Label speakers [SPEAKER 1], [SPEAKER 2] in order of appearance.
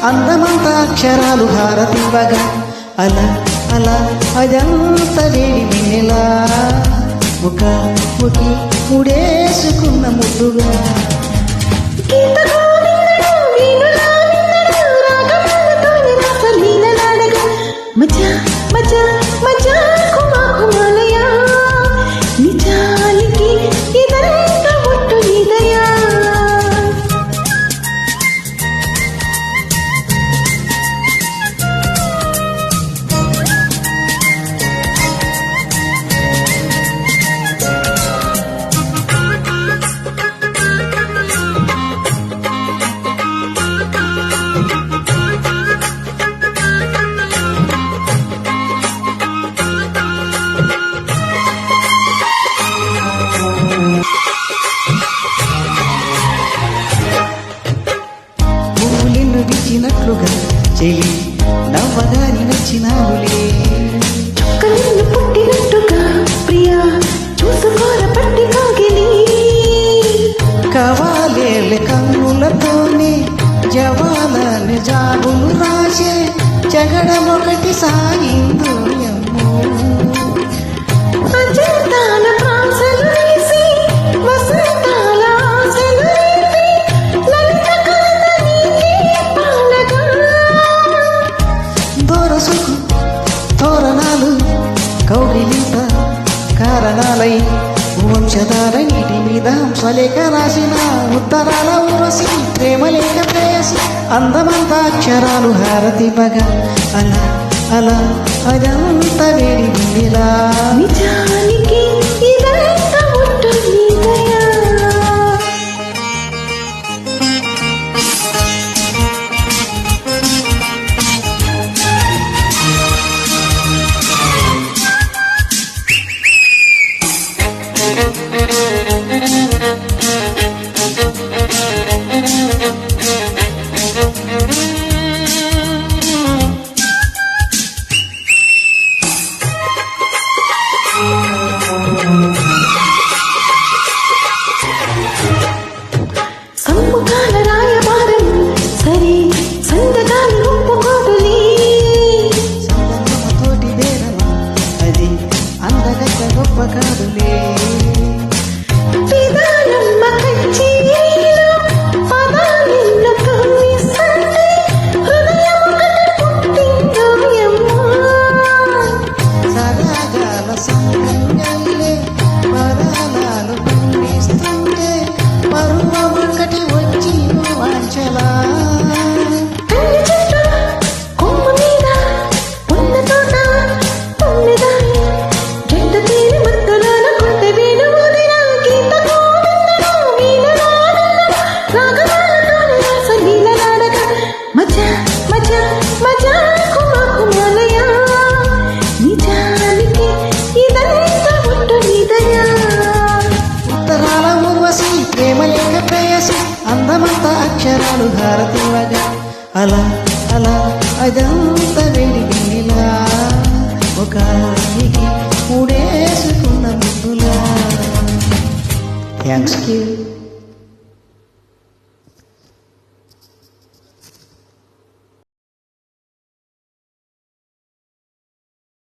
[SPEAKER 1] అందమంతా అక్షరాలు హారతివ్వగా అలా అలా అదంత వేడి వెన్నెలా ఒక ముకి ముడేసుకున్న ముద్దుగా
[SPEAKER 2] మజా మజా మజా కుమా కుమాలయా నిజానికి ఇదంతా ఒట్టు నీదయా
[SPEAKER 1] విచ్చినట్లుగా చెలి నవ్వగాని నచ్చినావులే
[SPEAKER 2] కళ్ళు పుట్టినట్టుగా ప్రియా చూసుకోర పట్టి కాగిలి
[SPEAKER 1] కవాలేల కన్నులతోనే జవాలని జాబులు రాసే జగడమొకటి సాగిందో ఎమ్మో
[SPEAKER 2] అజంతాల ప్రాసలు వేసి వసంతాల ఆశలు రేపి లలిత కలత నీకే పాలగా
[SPEAKER 1] దొరసుకు తోరణాలు కౌగిలింత కారణాలై వంశధార నీటి మీద హంసలేఖ రాసిన ఉత్తరాల ఊరసి ప్రేమలేఖ ప్రేయసి అందమంతా అక్షరాలు హారతివ్వగా అలా అలా అదంత వేడి వెన్నెలా
[SPEAKER 2] నిజానికి ఇదంతా ఒట్టు నీదయా సమ్ముఖాల రాయబారం సరే సందగాలు ఒప్పుకోదులే
[SPEAKER 1] సందర్భతోటి బేరమా అది అందగత్త గొప్ప కాదులే
[SPEAKER 2] విధానమ్మ కచ్చేరీలో పదాలిన్న కవ్విస్తుంటే హృదయమొకటి పుట్టిందోయమ్మా
[SPEAKER 1] సరాగాల సంగంగల్లే పరాలాలు పండిస్తుంటే పరువొకటి వచ్చి వాంచలా
[SPEAKER 2] కన్ని చెట్టు కొమ్మ మీద ఉన్న తోట తొమ్మిదాయి జంట తీరి మత్తులోన కొంటె వీడు ఊదిన గీత గోవిందను వీణనాదన రాగమాలతోని రాస లీలలాడక మజా మజా మజా కుమా కుమాలయా నిజానికి ఇదంతా ఒట్టు నీదయా
[SPEAKER 1] ఉత్తరాల ఊర్వశి ప్రేమలేఖ ప్రేయసి అందమంతా అక్షరాలు హారతివ్వగా అలా అలా అదంత వేడి వెన్నెలా ఒక మూడేసుకున్న ముద్దులా థ్యాంక్స్ యూ